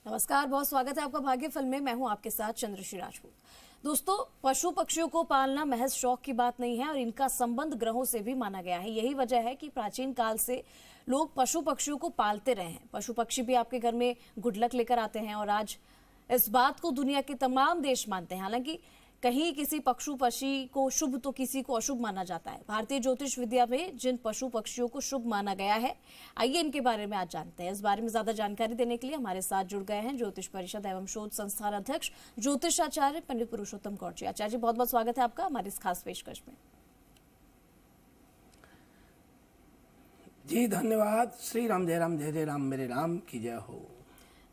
नमस्कार, बहुत स्वागत है आपका भाग्यफल में। मैं हूं आपके साथ चंद्रश्री राजपूत। दोस्तों, पशु पक्षियों को पालना महज शौक की बात नहीं है और इनका संबंध ग्रहों से भी माना गया है। यही वजह है कि प्राचीन काल से लोग पशु पक्षियों को पालते रहे हैं। पशु पक्षी भी आपके घर में गुड लक लेकर आते हैं और आज इस बात को दुनिया के तमाम देश मानते हैं। हालांकि कहीं किसी पशु पक्षी को शुभ तो किसी को अशुभ माना जाता है। भारतीय ज्योतिष विद्या में जिन पशु पक्षियों को शुभ माना गया है, आइए इनके बारे में आज जानते हैं। इस बारे में ज्यादा जानकारी देने के लिए हमारे साथ जुड़ गए हैं ज्योतिष परिषद एवं शोध संस्थान अध्यक्ष ज्योतिषाचार्य पंडित पुरुषोत्तम कौर जी। आचार्य जी, बहुत बहुत स्वागत है आपका हमारी इस खास पेशकश में। जी धन्यवाद। श्री राम जय राम, जय जय राम, मेरे राम की जय हो।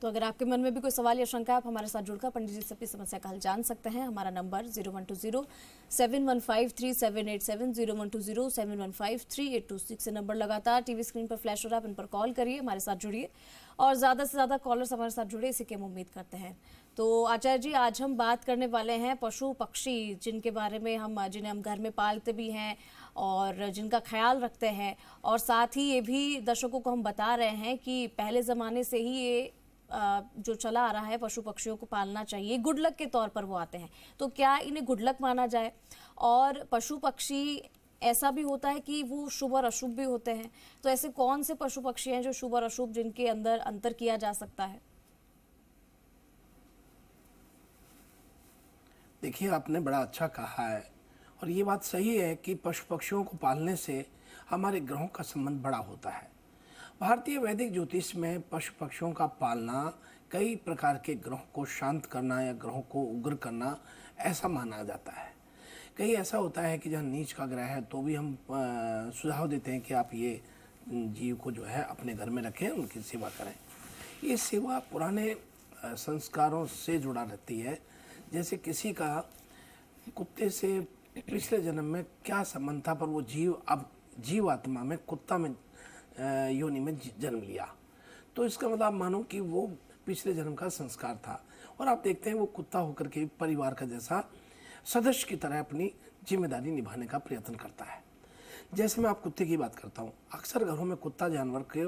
तो अगर आपके मन में भी कोई सवाल या शंका है, आप हमारे साथ जुड़कर पंडित जी से अपनी समस्या का हल जान सकते हैं। हमारा नंबर 0120-715-3787, 0120-715-3826 नंबर लगातार टीवी स्क्रीन पर फ्लैश हो रहा है। आप इन पर कॉल करिए, हमारे साथ जुड़िए और ज़्यादा से ज़्यादा कॉलर्स हमारे साथ जुड़े, इसी की हम उम्मीद करते हैं। तो आचार्य जी, आज हम बात करने वाले हैं पशु पक्षी जिनके बारे में जिन्हें हम घर में पालते भी हैं और जिनका ख्याल रखते हैं, और साथ ही ये भी दर्शकों को हम बता रहे हैं कि पहले ज़माने से ही ये जो चला आ रहा है, पशु पक्षियों को पालना चाहिए, गुड लक के तौर पर वो आते हैं। तो क्या इन्हें गुड लक माना जाए? और पशु पक्षी ऐसा भी होता है कि वो शुभ और अशुभ भी होते हैं, तो ऐसे कौन से पशु पक्षी हैं जो शुभ और अशुभ जिनके अंदर अंतर किया जा सकता है? देखिए, आपने बड़ा अच्छा कहा है और ये बात सही है कि पशु पक्षियों को पालने से हमारे ग्रहों का संबंध बड़ा होता है। भारतीय वैदिक ज्योतिष में पशु पक्षियों का पालना कई प्रकार के ग्रहों को शांत करना या ग्रहों को उग्र करना ऐसा माना जाता है। कई ऐसा होता है कि जहाँ नीच का ग्रह है तो भी हम सुझाव देते हैं कि आप ये जीव को जो है अपने घर में रखें, उनकी सेवा करें। ये सेवा पुराने संस्कारों से जुड़ा रहती है। जैसे किसी का कुत्ते से पिछले जन्म में क्या संबंध था, पर वो जीव अब जीवात्मा में कुत्ता में योनि में जन्म लिया, तो इसका मतलब आप मानो कि वो पिछले जन्म का संस्कार था और आप देखते हैं वो कुत्ता होकर के परिवार का जैसा सदस्य की तरह अपनी जिम्मेदारी निभाने का प्रयत्न करता है। जैसे मैं आप कुत्ते की बात करता हूँ, अक्सर घरों में कुत्ता जानवर के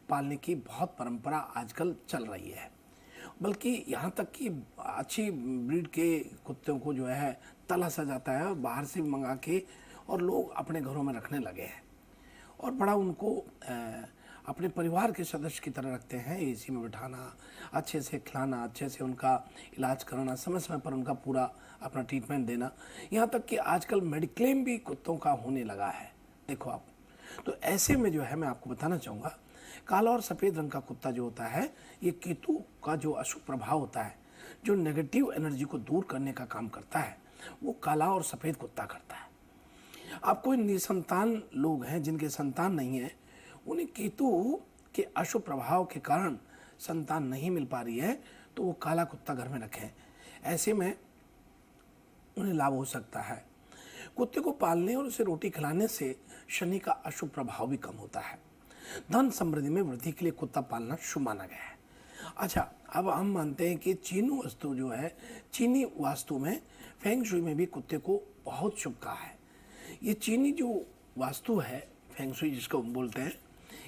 पालने की बहुत परंपरा आजकल चल रही है, बल्कि यहाँ तक कि अच्छी ब्रीड के कुत्तों को जो है तलाशा जाता है और बाहर से मंगा के और लोग अपने घरों में रखने लगे हैं और बड़ा उनको अपने परिवार के सदस्य की तरह रखते हैं। एसी में बिठाना, अच्छे से खिलाना, अच्छे से उनका इलाज कराना, समय समय पर उनका पूरा अपना ट्रीटमेंट देना, यहाँ तक कि आजकल मेडिक्लेम भी कुत्तों का होने लगा है। देखो आप, तो ऐसे में जो है मैं आपको बताना चाहूँगा, काला और सफ़ेद रंग का कुत्ता जो होता है, ये केतु का जो अशुभ प्रभाव होता है, जो नेगेटिव एनर्जी को दूर करने का काम करता है, वो काला और सफ़ेद कुत्ता करता है। आप कोई निसंतान लोग हैं जिनके संतान नहीं है, उन्हें केतु के अशुभ प्रभाव के कारण संतान नहीं मिल पा रही है, तो वो काला कुत्ता घर में रखें। ऐसे में उन्हें लाभ हो सकता है। कुत्ते को पालने और उसे रोटी खिलाने से शनि का अशुभ प्रभाव भी कम होता है। धन समृद्धि में वृद्धि के लिए कुत्ता पालना शुभ माना गया है। अच्छा, अब हम मानते हैं कि चीनी वास्तु जो है, चीनी वास्तु में फेंग शुई में भी कुत्ते को बहुत शुभ कहा है। ये चीनी जो वास्तु है, फेंग शुई जिसको हम बोलते हैं,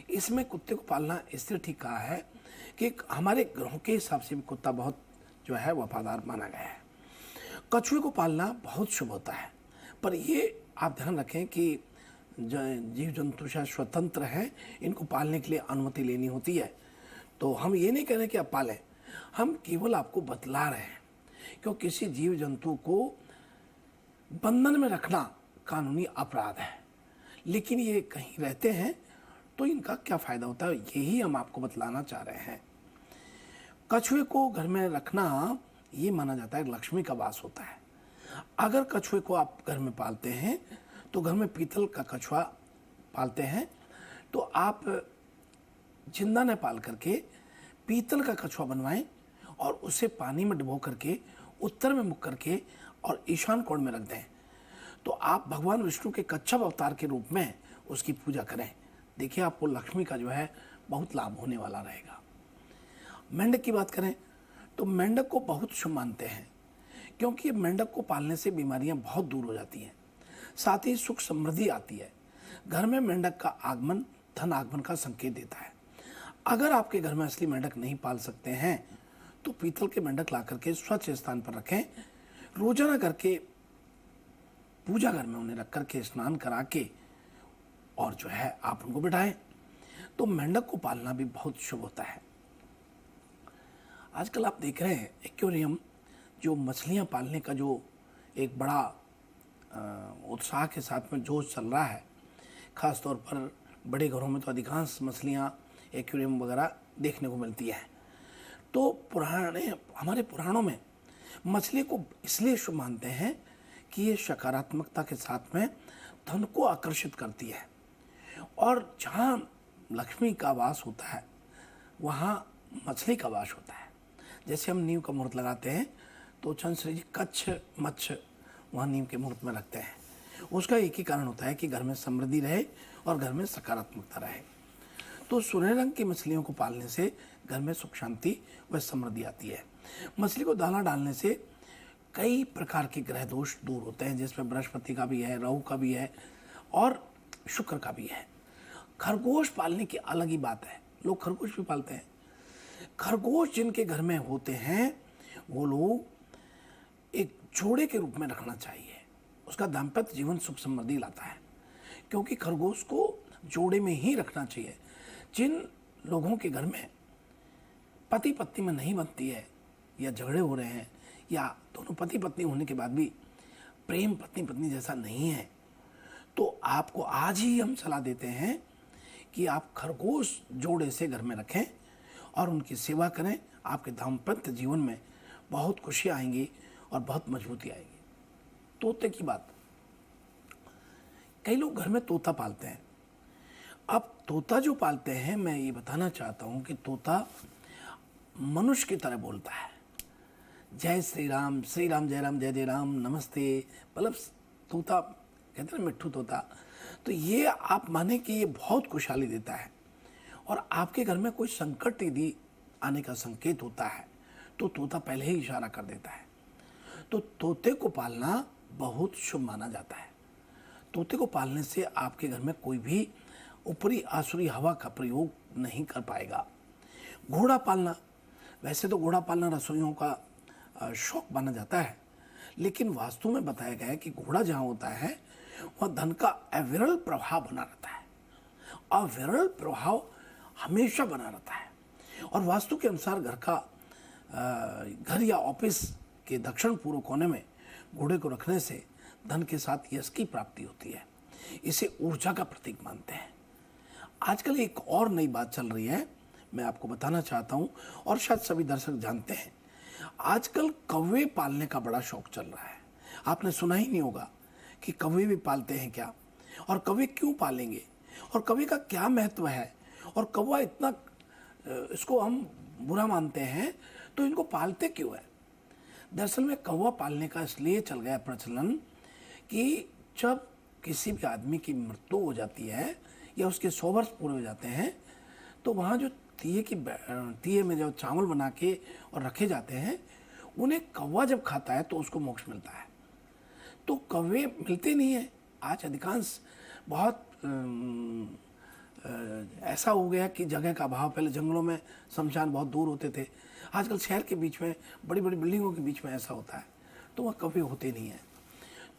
इसमें कुत्ते को पालना इसलिए ठीक कहा है कि हमारे ग्रहों के हिसाब से भी कुत्ता बहुत जो है वफादार माना गया है। कछुए को पालना बहुत शुभ होता है, पर ये आप ध्यान रखें कि जीव जंतु शायद स्वतंत्र हैं, इनको पालने के लिए अनुमति लेनी होती है। तो हम ये नहीं कह रहे कि आप पालें, हम केवल आपको बतला रहे हैं, क्योंकि किसी जीव जंतु को बंधन में रखना कानूनी अपराध है, लेकिन ये कहीं रहते हैं तो इनका क्या फ़ायदा होता है, यही हम आपको बतलाना चाह रहे हैं। कछुए को घर में रखना ये माना जाता है लक्ष्मी का वास होता है। अगर कछुए को आप घर में पालते हैं तो घर में पीतल का कछुआ पालते हैं, तो आप जिंदा न पाल करके पीतल का कछुआ बनवाएं और उसे पानी में डुबो करके उत्तर में मुख करके और ईशान कोण में रख दें, तो आप भगवान विष्णु के कच्छप अवतार के रूप में उसकी पूजा करें। देखिए, आपको लक्ष्मी का जो है बहुत लाभ होने वाला रहेगा। मेंढक की बात करें तो मेंढक को बहुत शुभ मानते हैं, क्योंकि मेंढक को पालने से बीमारियां बहुत दूर हो जाती हैं, साथ ही सुख समृद्धि आती है। घर में मेंढक का आगमन धन आगमन का संकेत देता है। अगर आपके घर में असली मेंढक नहीं पाल सकते हैं तो पीतल के मेंढक ला करके स्वच्छ स्थान पर रखें। रोजाना करके पूजा घर में उन्हें रख करके स्नान करा के और जो है आप उनको बिठाएं, तो मेंढक को पालना भी बहुत शुभ होता है। आजकल आप देख रहे हैं एक्वेरियम, जो मछलियां पालने का जो एक बड़ा उत्साह के साथ में जोश चल रहा है, खास तौर पर बड़े घरों में तो अधिकांश मछलियां एक्वेरियम वगैरह देखने को मिलती है। तो हमारे पुराणों में मछली को इसलिए शुभ मानते हैं कि ये सकारात्मकता के साथ में धन को आकर्षित करती है, और जहाँ लक्ष्मी का वास होता है वहाँ मछली का वास होता है। जैसे हम नीम का मुहूर्त लगाते हैं तो चंद्र श्री जी कच्छ मच्छ वहाँ नीम के मुहूर्त में रखते हैं। उसका एक ही कारण होता है कि घर में समृद्धि रहे और घर में सकारात्मकता रहे। तो सुनहरे रंग की मछलियों को पालने से घर में सुख शांति व समृद्धि आती है। मछली को दाना डालने से कई प्रकार के ग्रह दोष दूर होते हैं, जिसमें बृहस्पति का भी है, राहु का भी है और शुक्र का भी है। खरगोश पालने की अलग ही बात है, लोग खरगोश भी पालते हैं। खरगोश जिनके घर में होते हैं वो लोग एक जोड़े के रूप में रखना चाहिए। उसका दाम्पत्य जीवन सुख समृद्धि लाता है, क्योंकि खरगोश को जोड़े में ही रखना चाहिए। जिन लोगों के घर में पति पत्नी में नहीं बनती है, या झगड़े हो रहे हैं, या दोनों पति पत्नी होने के बाद भी प्रेम पत्नी पत्नी जैसा नहीं है, तो आपको आज ही हम सलाह देते हैं कि आप खरगोश जोड़े से घर में रखें और उनकी सेवा करें। आपके दाम्पत्य जीवन में बहुत खुशी आएंगी और बहुत मजबूती आएगी। तोते की बात, कई लोग घर में तोता पालते हैं। अब तोता जो पालते हैं, मैं ये बताना चाहता हूँ कि तोता मनुष्य की तरह बोलता है। जय श्री राम जय राम जय जय राम नमस्ते, मतलब तोता कहते हैं मिट्ठू तोता। तो ये आप माने कि ये बहुत खुशहाली देता है, और आपके घर में कोई संकट यदि आने का संकेत होता है तो तोता पहले ही इशारा कर देता है। तो तोते को पालना बहुत शुभ माना जाता है। तोते को पालने से आपके घर में कोई भी ऊपरी आसुरी हवा का प्रयोग नहीं कर पाएगा। घोड़ा पालना, वैसे तो घोड़ा पालना रसोइयों का शौक माना जाता है, लेकिन वास्तु में बताया गया है कि घोड़ा जहाँ होता है वह धन का अविरल प्रभाव बना रहता है। अविरल प्रभाव हमेशा बना रहता है, और वास्तु के अनुसार घर या ऑफिस के दक्षिण पूर्व कोने में घोड़े को रखने से धन के साथ यश की प्राप्ति होती है। इसे ऊर्जा का प्रतीक मानते हैं। आजकल एक और नई बात चल रही है, मैं आपको बताना चाहता हूं, और शायद सभी दर्शक जानते हैं। आजकल कौवे पालने का बड़ा शौक चल रहा है। आपने सुना ही नहीं होगा कि कौवे भी पालते हैं क्या, और कौवे क्यों पालेंगे, और कौवे का क्या महत्व है, और कौवा इतना इसको हम बुरा मानते हैं तो इनको पालते क्यों है। दरअसल में कौवा पालने का इसलिए चल गया प्रचलन कि जब किसी भी आदमी की मृत्यु हो जाती है या उसके 100 वर्ष पूरे हो जाते हैं, तो वहाँ जो तिये में जो चावल बना के और रखे जाते हैं, उन्हें कौवा जब खाता है तो उसको मोक्ष मिलता है। तो कौवे मिलते नहीं है आज। अधिकांश बहुत ऐसा हो गया कि जगह का अभाव, पहले जंगलों में शमशान बहुत दूर होते थे, आजकल शहर के बीच में बड़ी बड़ी बिल्डिंगों के बीच में ऐसा होता है, तो वहाँ कौवे होते नहीं हैं।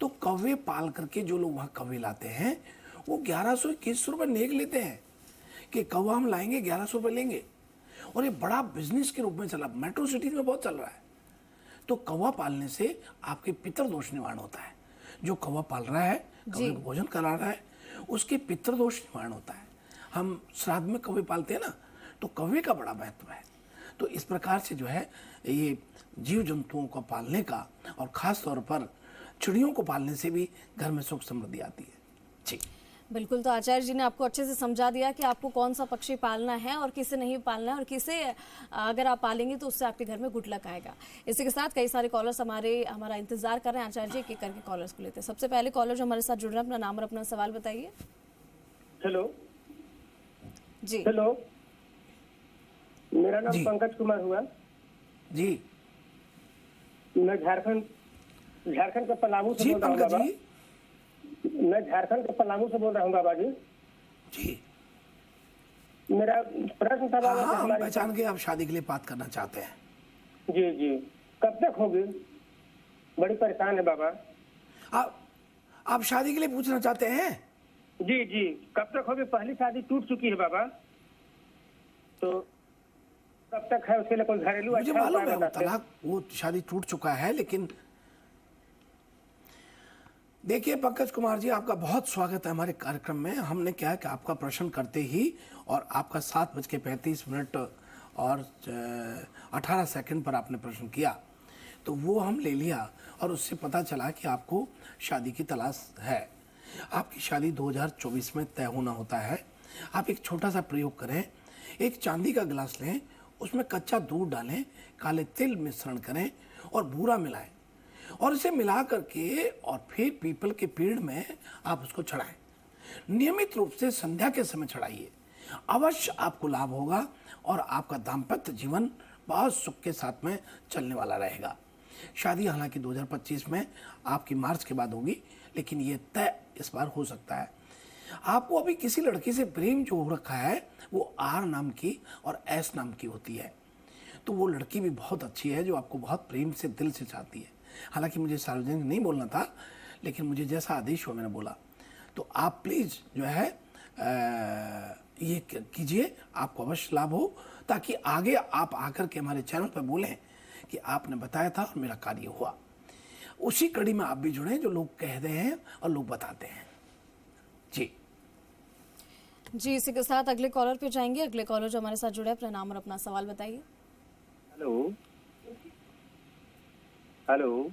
तो कौवे पाल करके जो लोग वहाँ कौवे लाते हैं वो 1121 रुपये नेक लेते हैं कि कौवा हम लाएंगे 1100 रुपये लेंगे, और ये बड़ा बिजनेस के रूप में चला, मेट्रो सिटीज में बहुत चल रहा है। तो कौवा पालने से आपके पितृदोष निवारण होता है। जो कौवा पाल रहा है, कौवे को भोजन करा रहा है, उसके पितृदोष निवारण होता है। हम श्राद्ध में कौवे पालते हैं ना, तो कौवे का बड़ा महत्व है। तो इस प्रकार से जो है ये जीव जंतुओं को पालने का, और ख़ास तौर पर चिड़ियों को पालने से भी घर में सुख समृद्धि आती है। जी बिल्कुल, तो आचार्य जी ने आपको अच्छे से समझा दिया कि आपको कौन सा पक्षी पालना है और किसे नहीं पालना है, और किसे अगर आप पालेंगे तो उससे आपके घर में गुड लक आएगा। इसी के साथ कई सारे कॉलर्स हमारा इंतजार कर रहे हैं। आचार्य जी एक एक करके कॉलर्स को लेते हैं। सबसे पहले कॉलर जो हमारे साथ जुड़ रहे हैं, अपना नाम और अपना सवाल बताइए। हेलो जी हेलो, मेरा नाम पंकज कुमार हुआ जी। मैं झारखंड के पलामू से बोल रहा हूँ बाबा। मैं झारखंड के पलामू से बोल रहा हूँ बाबा जी। जी मेरा प्रश्न था बाबा, हाँ, हम पहचान के आप शादी के लिए बात करना चाहते हैं। जी जी। कब तक होगी? बड़ी परेशान है बाबा। आप शादी के लिए पूछना चाहते हैं? जी जी। कब तक होगी? पहली शादी टूट चुकी है बाबा, तो कब तक है उसके लिए कोई घरेलू मुझे अच्छा मालूम उपाय है वो बताते हैं? तलाक, वो शादी टूट चुका है, लेकिन देखिए पंकज कुमार जी, आपका बहुत स्वागत है हमारे कार्यक्रम में। हमने क्या है कि आपका प्रश्न करते ही और आपका 7:35 और 18 सेकंड पर आपने प्रश्न किया, तो वो हम ले लिया और उससे पता चला कि आपको शादी की तलाश है। आपकी शादी 2024 में तय होना होता है। आप एक छोटा सा प्रयोग करें, एक चांदी का गिलास लें, उसमें कच्चा दूध डालें, काले तिल मिश्रण करें और बूरा मिलाएं और इसे मिला करके और फिर पीपल के पेड़ में आप उसको चढ़ाएं। नियमित रूप से संध्या के समय चढ़ाइए, अवश्य आपको लाभ होगा और आपका दाम्पत्य जीवन बहुत सुख के साथ में चलने वाला रहेगा। शादी हालांकि 2025 में आपकी मार्च के बाद होगी, लेकिन ये तय इस बार हो सकता है। आपको अभी किसी लड़की से प्रेम जो हो रखा है वो आर नाम की और एस नाम की होती है, तो वो लड़की भी बहुत अच्छी है जो आपको बहुत प्रेम से दिल से चाहती है। हालांकि मुझे सार्वजनिक नहीं बोलना था, लेकिन मुझे जैसा आदेश हुआ मैंने बोला। तो आप प्लीज़ जो है ये कीजिए, आपको अवश्य लाभ हो, ताकि आगे आप आकर के हमारे चैनल पर बोलें कि आपने बताया था और मेरा कार्य हुआ। उसी कड़ी में आप भी जुड़े जो लोग कह रहे हैं और लोग बताते हैं। जी जी, इसी के साथ अगले कॉलर पे जाएंगे। अगले कॉलर जो हमारे साथ जुड़े, अपना नाम और अपना सवाल बताइए। हेलो हेलो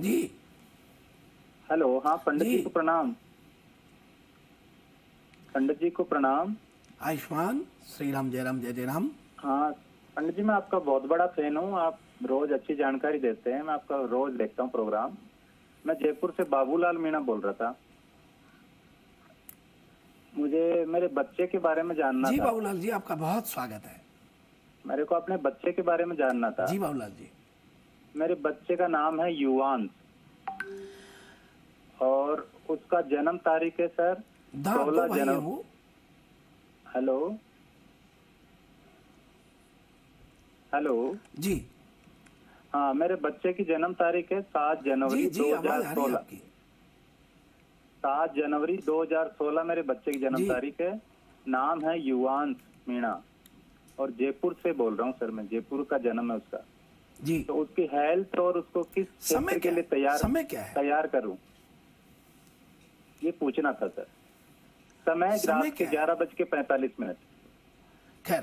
जी हेलो। हाँ, पंडित जी। जी को प्रणाम। पंडित जी को प्रणाम। आयुष्मान श्री राम, जय राम, जय जय राम। हाँ पंडित जी, मैं आपका बहुत बड़ा फैन हूँ। आप रोज अच्छी जानकारी देते हैं, मैं आपका रोज देखता हूँ प्रोग्राम। मैं जयपुर से बाबूलाल मीणा बोल रहा था। मुझे मेरे बच्चे के बारे में जानना जी था। बाबूलाल जी, आपका बहुत स्वागत है। मेरे को अपने बच्चे के बारे में जानना था। जी बाबूलाल जी। मेरे बच्चे का नाम है युवांश और उसका जन्म तारीख है सर 16 जनवरी। वो हेलो हेलो। जी हाँ, मेरे बच्चे की जन्म तारीख है 7 जनवरी जी जी, आवाज आ रही है 2016। आपकी। 7 जनवरी 2016 मेरे बच्चे की जन्म जी। तारीख है। नाम है युवांश मीणा और जयपुर से बोल रहा हूँ सर मैं। जयपुर का जन्म है उसका। जी तो उसकी हेल्थ और उसको किस समय क्षेत्र के क्या लिए है? समय क्या है? तैयार करूं, ये पूछना था सर। समय समय रात के क्या है? 11:45। खैर,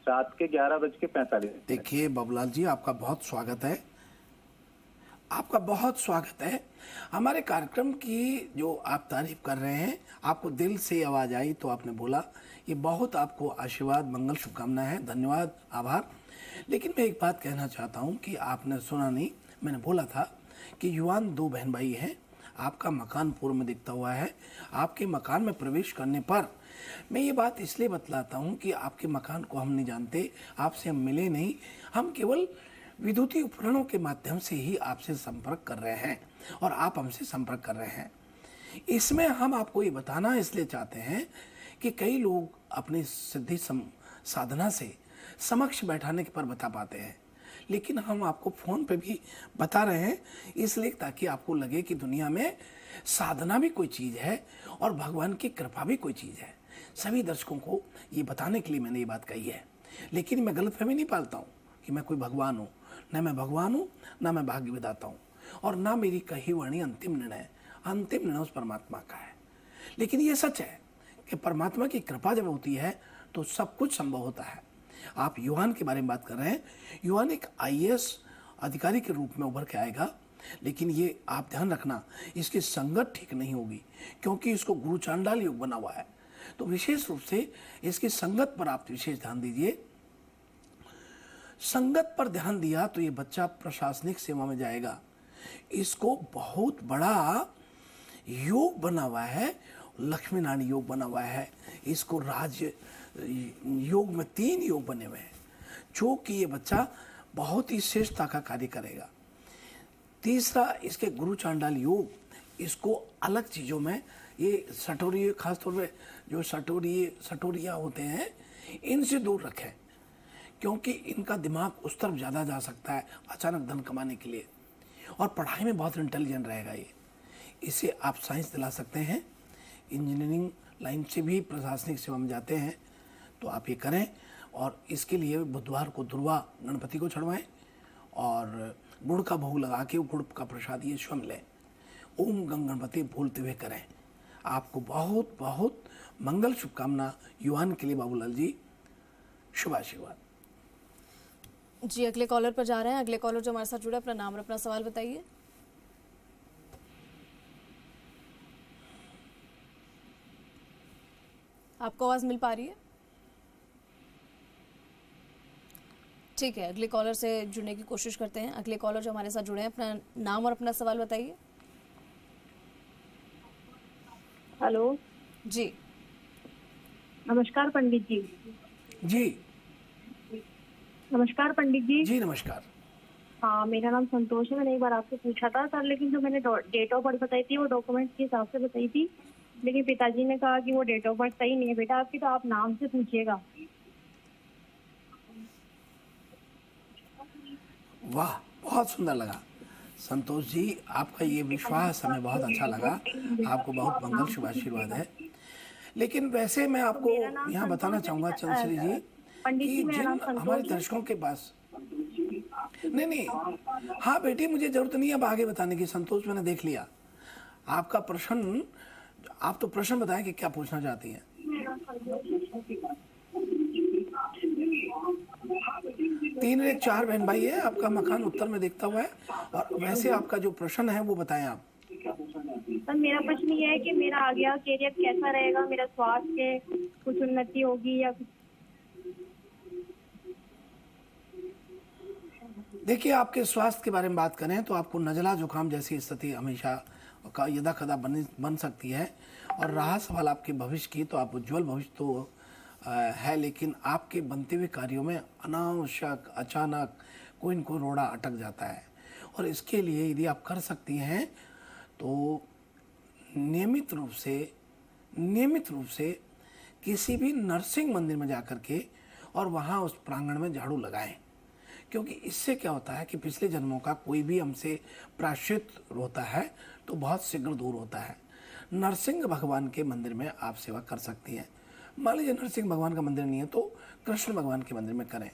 रात के 11:45। देखिए बाबूलाल जी, आपका बहुत स्वागत है। आपका बहुत स्वागत है। हमारे कार्यक्रम की जो आप तारीफ कर रहे हैं, आपको दिल से आवाज आई तो आपने बोला, ये बहुत आपको आशीर्वाद, मंगल, शुभकामनाएं हैं। धन्यवाद, आभार। लेकिन मैं एक बात कहना चाहता हूं कि आपने सुना नहीं, मैंने बोला था कि युवान 2 बहन भाई हैं। आपका मकान पूर्व में दिखता हुआ है। आपके मकान में प्रवेश करने पर मैं ये बात इसलिए बतलाता हूं कि आपके मकान को हम नहीं जानते, आपसे हम मिले नहीं, हम केवल विद्युतीय उपकरणों के माध्यम से ही आपसे संपर्क कर रहे हैं और आप हमसे संपर्क कर रहे हैं। इसमें हम आपको ये बताना इसलिए चाहते हैं कि कई लोग अपनी सिद्धि साधना से समक्ष बैठाने के पर बता पाते हैं, लेकिन हम आपको फोन पे भी बता रहे हैं इसलिए ताकि आपको लगे कि दुनिया में साधना भी कोई चीज़ है और भगवान की कृपा भी कोई चीज़ है। सभी दर्शकों को ये बताने के लिए मैंने ये बात कही है। लेकिन मैं गलतफहमी नहीं पालता हूँ कि मैं कोई भगवान हूँ। न मैं भगवान हूँ, न मैं भाग्य विधाता हूँ, और ना मेरी कही वाणी अंतिम निर्णय उस परमात्मा का है। लेकिन ये सच है कि परमात्मा की कृपा जब होती है तो सब कुछ संभव होता है। आप युवान के बारे में बात कर रहे हैं। युवान एक IAS अधिकारी के रूप में उभर के आएगा, लेकिन ये आप ध्यान रखना, इसकी संगत ठीक नहीं होगी क्योंकि इसको गुरु चांडाल योग बना हुआ है। तो विशेष रूप से इसकी संगत पर आप विशेष ध्यान दीजिए। संगत पर ध्यान दिया तो ये बच्चा प्रशासनिक सेवा में जाएगा। इसको बहुत बड़ा योग बना हुआ है, लक्ष्मी नारायण योग बना हुआ है। इसको राज्य योग में 3 योग बने हुए हैं, जो कि ये बच्चा बहुत ही श्रेष्ठता का कार्य करेगा। तीसरा, इसके गुरु चांडाल योग इसको अलग चीज़ों में, ये सटोरिये, खासतौर पे जो सटोरिया होते हैं, इनसे दूर रखें क्योंकि इनका दिमाग उस तरफ ज़्यादा जा सकता है अचानक धन कमाने के लिए, और पढ़ाई में बहुत इंटेलिजेंट रहेगा ये। इसे आप साइंस दिला सकते हैं, इंजीनियरिंग लाइन से भी प्रशासनिक सेवा में जाते हैं तो आप ये करें। और इसके लिए बुधवार को दुर्वा गणपति को चढ़वाएं और गुड़ का भोग लगा के गुड़ का प्रसाद ये स्वयं लें। ओम गंग गणपति बोलते हुए करें। आपको बहुत बहुत मंगल शुभकामना युवान के लिए बाबूलाल जी, शुभ आशीर्वाद। जी अगले कॉलर पर जा रहे हैं। अगले कॉलर जो हमारे साथ जुड़े, अपना नाम और अपना सवाल बताइए। आपको आवाज मिल पा रही है? ठीक है, अगले कॉलर से जुड़ने की कोशिश करते हैं। अगले कॉलर जो हमारे साथ जुड़े हैं, अपना नाम और अपना सवाल बताइए। हेलो, जी नमस्कार पंडित जी। जी नमस्कार पंडित जी। जी नमस्कार। हाँ, मेरा नाम संतोष है। मैंने एक बार आपसे पूछा था सर, लेकिन जो मैंने डेट ऑफ बर्थ बताई थी वो डॉक्यूमेंट्स के हिसाब से बताई थी, लेकिन पिताजी ने कहा कि वो डेट ऑफ बर्थ सही नहीं है बेटा आपकी, तो आप नाम से पूछिएगा। वाह, बहुत सुंदर लगा संतोष जी, आपका ये विश्वास हमें बहुत अच्छा लगा। आपको बहुत मंगल शुभ आशीर्वाद है। लेकिन वैसे मैं आपको यहाँ बताना चाहूँगा चंद्रश्री जी कि जिन हमारे दर्शकों के पास नहीं, हाँ बेटी मुझे जरूरत नहीं है अब आगे बताने की। संतोष मैंने देख लिया आपका प्रश्न। आप तो प्रश्न बताएं कि क्या पूछना चाहती हैं। 3 एक 4 बहन भाई है, आपका मकान उत्तर में देखता हुआ है। और वैसे आपका जो प्रश्न है वो बताएं आप। सर मेरा प्रश्न ये है कि मेरा आगे कैरियर कैसा रहेगा, मेरा स्वास्थ्य कुछ उन्नति होगी या कुछ? देखिए, आपके स्वास्थ्य के बारे में बात करें तो आपको नज़ला जुकाम जैसी स्थिति हमेशा का यदा कदा बन सकती है। और रहा सवाल आपके भविष्य की, तो आप उज्जवल भविष्य तो है, लेकिन आपके बनते हुए कार्यों में अनावश्यक अचानक कोई न कोई रोड़ा अटक जाता है। और इसके लिए यदि आप कर सकती हैं तो नियमित रूप से किसी भी नरसिंह मंदिर में जाकर के और वहाँ उस प्रांगण में झाड़ू लगाएं, क्योंकि इससे क्या होता है कि पिछले जन्मों का कोई भी हमसे प्रायश्चित होता है तो बहुत शीघ्र दूर होता है। नरसिंह भगवान के मंदिर में आप सेवा कर सकती हैं। मान लीजिए नरसिंह भगवान का मंदिर नहीं है तो कृष्ण भगवान के मंदिर में करें,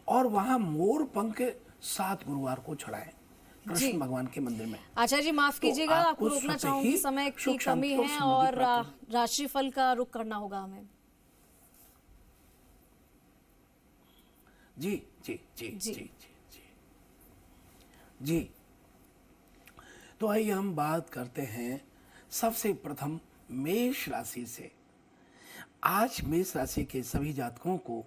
और वहाँ मोर पंख 7 गुरुवार को चढ़ाएं कृष्ण भगवान के मंदिर में। आचार्य जी माफ कीजिएगा, तो आपको रोकना चाहूंगी, समय की कमी है और राशिफल का रुख करना होगा हमें। जी जी जी जी जी जी जी। तो आइए हम बात करते हैं सबसे प्रथम मेष राशि से। आज मेष राशि के सभी जातकों को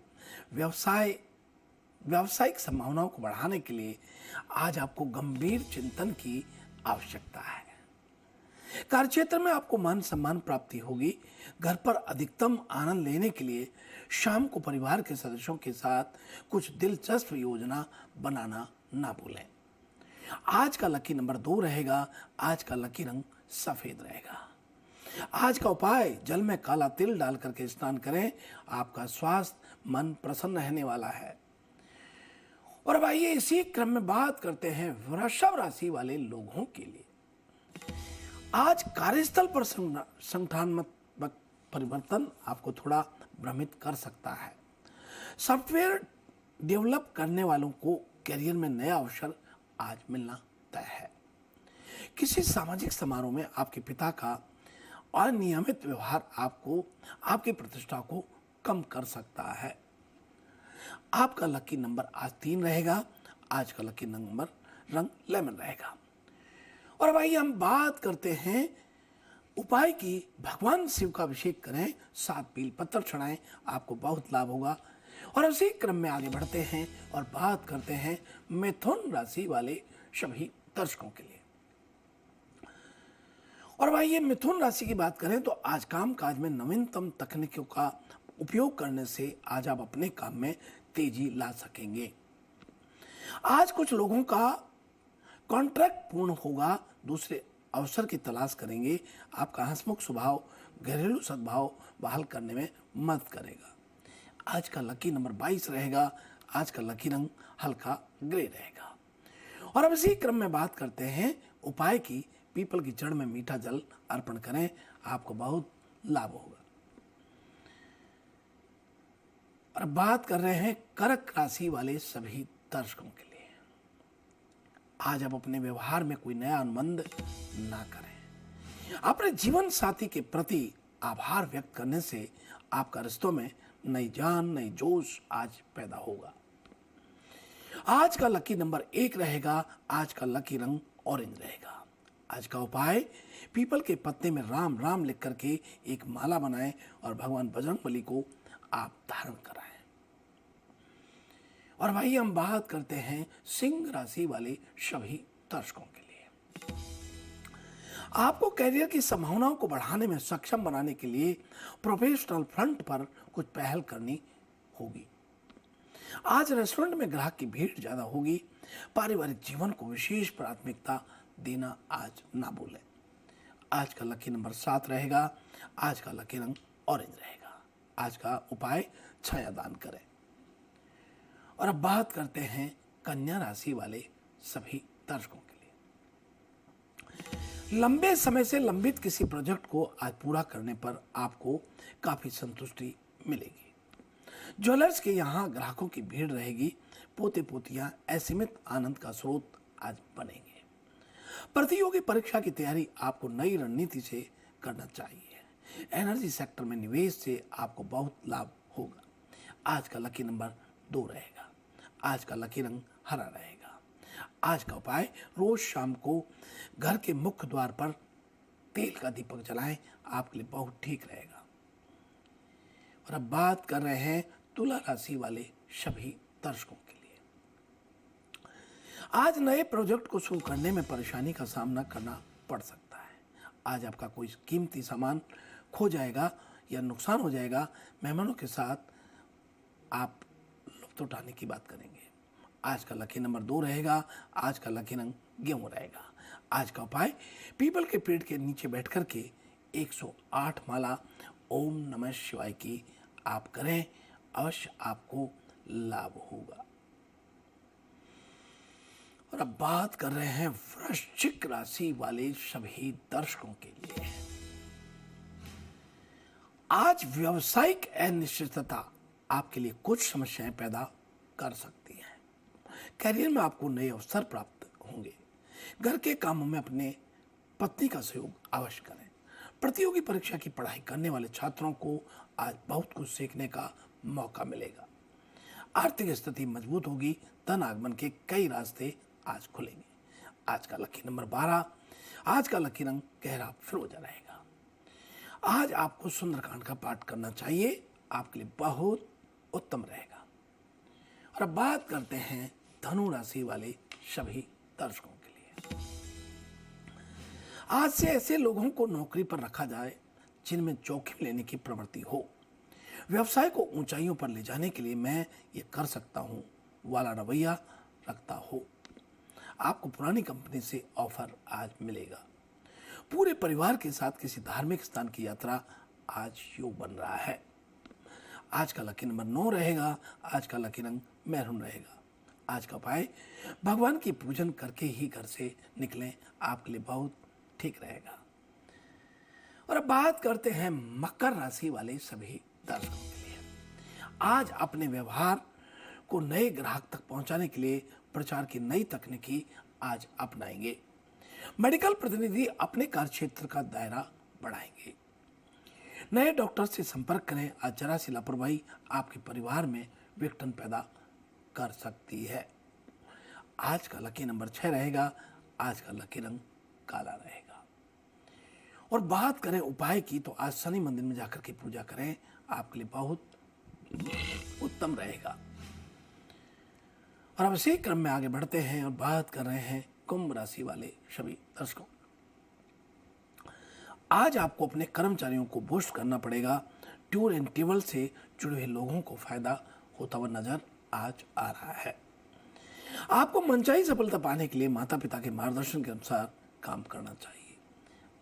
व्यावसायिक संभावनाओं को बढ़ाने के लिए आज आपको गंभीर चिंतन की आवश्यकता है। कार्यक्षेत्र में आपको मान सम्मान प्राप्ति होगी। घर पर अधिकतम आनंद लेने के लिए शाम को परिवार के सदस्यों के साथ कुछ दिलचस्प योजना बनाना ना भूलें। आज का लकी नंबर 2 रहेगा। आज का लकी रंग सफेद रहेगा। आज का उपाय, जल में काला तिल डाल करके स्नान करें। आपका स्वास्थ्य मन प्रसन्न रहने वाला है। और अब आइए इसी क्रम में बात करते हैं वृषभ राशि वाले लोगों के लिए। आज कार्यस्थल पर संगठनात्मक परिवर्तन आपको थोड़ा भ्रमित कर सकता है। सॉफ्टवेयर डेवलप करने वालों को करियर में नया अवसर आज मिलना तय है। किसी सामाजिक समारोह में आपके पिता का अनियमित व्यवहार आपको आपकी प्रतिष्ठा को कम कर सकता है। आपका लकी नंबर आज 3 रहेगा। आज का लकी नंबर रंग लेमन रहेगा। और अब आइए हम बात करते हैं उपाय की। भगवान शिव का अभिषेक करें, 7 बेल पत्र चढ़ाएं, आपको बहुत लाभ होगा। और उसी क्रम में आगे बढ़ते हैं और बात करते हैं मिथुन राशि वाले सभी दर्शकों के लिए। और भाई मिथुन राशि की बात करें तो आज काम काज में नवीनतम तकनीकों का उपयोग करने से आज आप अपने काम में तेजी ला सकेंगे। आज कुछ लोगों का कॉन्ट्रैक्ट पूर्ण होगा, दूसरे अवसर की तलाश करेंगे। आपका हंसमुख स्वभाव घरेलू सद्भाव बहाल करने में मदद करेगा। आज का लकी नंबर 22 रहेगा। आज का लकी रंग हल्का ग्रे रहेगा। और अब इसी क्रम में बात करते हैं उपाय की। पीपल की जड़ में मीठा जल अर्पण करें, आपको बहुत लाभ होगा। और बात कर रहे हैं कर्क राशि वाले सभी दर्शकों के लिए। आज आप अपने व्यवहार में कोई नया अनुबंध ना करें। अपने जीवन साथी के प्रति आभार व्यक्त करने से आपका रिश्तों में नई जान, नई जोश आज पैदा होगा। आज का लकी नंबर 1 रहेगा। आज का लकी रंग ऑरेंज रहेगा। आज का उपाय पीपल के पत्ते में राम राम लिख करके एक माला बनाएं और भगवान बजरंगबली को आप धारण कराएं। और भाई हम बात करते हैं सिंह राशि वाले सभी दर्शकों के लिए। आपको कैरियर की संभावनाओं को बढ़ाने में सक्षम बनाने के लिए प्रोफेशनल फ्रंट पर कुछ पहल करनी होगी। आज रेस्टोरेंट में ग्राहक की भीड़ ज्यादा होगी। पारिवारिक जीवन को विशेष प्राथमिकता देना आज ना भूलें। आज का लकी नंबर 7 रहेगा। आज का लकी रंग ऑरेंज रहेगा। आज का उपाय छाया दान करें। और अब बात करते हैं कन्या राशि वाले सभी दर्शकों के लिए। लंबे समय से लंबित किसी प्रोजेक्ट को आज पूरा करने पर आपको काफी संतुष्टि मिलेगी। ज्वेलर्स के यहाँ ग्राहकों की भीड़ रहेगी। पोते पोतियां असीमित आनंद का स्रोत आज बनेंगे। प्रतियोगी परीक्षा की तैयारी आपको नई रणनीति से करना चाहिए। एनर्जी सेक्टर में निवेश से आपको बहुत लाभ होगा। आज का लकी नंबर 2 रहेगा। आज का लकी रंग हरा रहेगा। आज का उपाय रोज शाम को घर के मुख्य द्वार पर तेल का दीपक जलाएं, आपके लिए बहुत ठीक रहेगा। और अब बात कर रहे हैं तुला राशि वाले सभी दर्शकों के लिए। आज नए प्रोजेक्ट को शुरू करने में परेशानी का सामना करना पड़ सकता है। आज आपका कोई कीमती सामान खो जाएगा या नुकसान हो जाएगा। मेहमानों के साथ आप लुत्फ उठाने की बात करेंगे। आज का लकी नंबर 2 रहेगा। आज का लकी रंग गेहूं रहेगा। आज का उपाय पीपल के पेड़ के नीचे बैठ करके 108 माला ओम नमः शिवाय की आप करें, अवश्य आपको लाभ होगा। और अब बात कर रहे हैं वृश्चिक राशि वाले सभी दर्शकों के लिए। आज व्यावसायिक अनिश्चितता आपके लिए कुछ समस्याएं पैदा कर सकती है। करियर में आपको नए अवसर प्राप्त होंगे। घर के कामों में अपने पत्नी का सहयोग अवश्य करें। प्रतियोगी परीक्षा की पढ़ाई करने वाले छात्रों को आज बहुत कुछ सीखने का मौका मिलेगा। आर्थिक स्थिति मजबूत होगी। धन आगमन के कई रास्ते आज खुलेंगे। आज का लकी नंबर 12। आज का लकी रंग गहरा फिरोजा रहेगा। आज आपको सुंदरकांड का पाठ करना चाहिए, आपके लिए बहुत उत्तम रहेगा। और अब बात करते हैं धनु राशि वाले सभी दर्शकों के लिए। आज से ऐसे लोगों को नौकरी पर रखा जाए जिनमें जोखिम लेने की प्रवृत्ति हो। व्यवसाय को ऊंचाइयों पर ले जाने के लिए मैं ये कर सकता हूं वाला रवैया रखता हो। आपको पुरानी कंपनी से ऑफर आज मिलेगा। पूरे परिवार के साथ किसी धार्मिक स्थान की यात्रा आज योग बन रहा है। आज का लकी नंबर 9 रहेगा। आज का लकी रंग मैरून रहेगा। आज का उपाय भगवान की पूजन करके ही घर से निकलें, आपके लिए बहुत ठीक रहेगा। और अब बात करते हैं मकर राशि वाले सभी दर्शकों के लिए। आज अपने व्यवहार को नए ग्राहक तक पहुंचाने के लिए प्रचार की नई तकनीकी आज अपनाएंगे। मेडिकल प्रतिनिधि अपने कार्यक्षेत्र का दायरा बढ़ाएंगे। नए डॉक्टर से संपर्क करें। आज जरा सी लापरवाही आपके परिवार में विघटन पैदा कर सकती है। आज का लकी नंबर 6 रहेगा। आज का लकी रंग काला रहेगा। और बात करें उपाय की तो आज शनि मंदिर में जाकर के पूजा करें, आपके लिए बहुत उत्तम रहेगा। और अब इसी क्रम में आगे बढ़ते हैं और बात कर रहे हैं कुंभ राशि वाले सभी दर्शकों। आज आपको अपने कर्मचारियों को बूस्ट करना पड़ेगा। टूर एंड ट्रेवल से जुड़े हुए लोगों को फायदा होता हुआ नजर आज आ रहा है। आपको मनचाही सफलता पाने के लिए माता पिता के मार्गदर्शन के अनुसार काम करना चाहिए।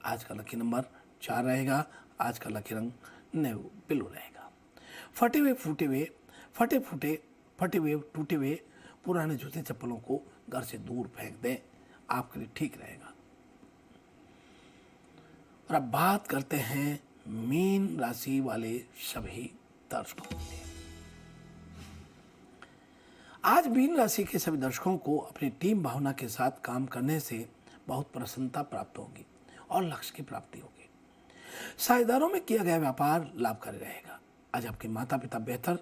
आज का लकी नंबर 4 रहेगा। आज का लकी रंग नेवी ब्लू रहेगा। फटे फूटे फटे हुए, टूटे हुए पुराने जूते चप्पलों को घर से दूर फेंक दें, आपके लिए ठीक रहेगा। और अब बात करते हैं मीन राशि वाले सभी दर्शकों की। आज मीन राशि के सभी दर्शकों को अपनी टीम भावना के साथ काम करने से बहुत प्रसन्नता प्राप्त होगी और लक्ष्य की प्राप्ति होगी। साझेदारों में किया गया व्यापार लाभकारी रहेगा। आज आपके माता पिता बेहतर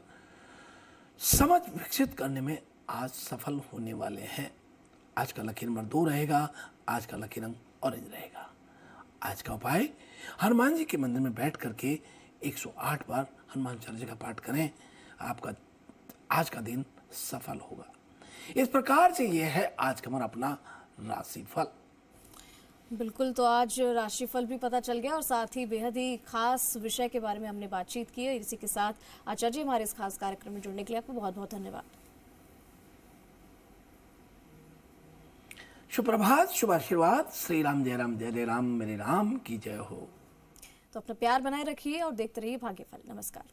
समझ विकसित करने में आज सफल होने वाले हैं। आज का लकी नंबर 2 रहेगा। आज का लकी रंग ऑरेंज रहेगा। आज का उपाय, हनुमान जी के मंदिर में बैठ करके 108 बार हनुमान चालीसा का पाठ करें। आपका आज का दिन सफल होगा। इस प्रकार से यह है आज का हमारा अपना राशिफल। बिल्कुल, तो आज राशिफल भी पता चल गया और साथ ही बेहद ही खास विषय के बारे में हमने बातचीत की है। इसी के साथ आचार्य जी हमारे इस खास कार्यक्रम में जुड़ने के लिए आपको बहुत बहुत धन्यवाद। शुभ प्रभात, शुभ आशीर्वाद। श्री राम जय राम, जय जय राम, मेरे राम की जय हो। तो अपना प्यार बनाए रखिए और देखते रहिए भाग्यफल। नमस्कार।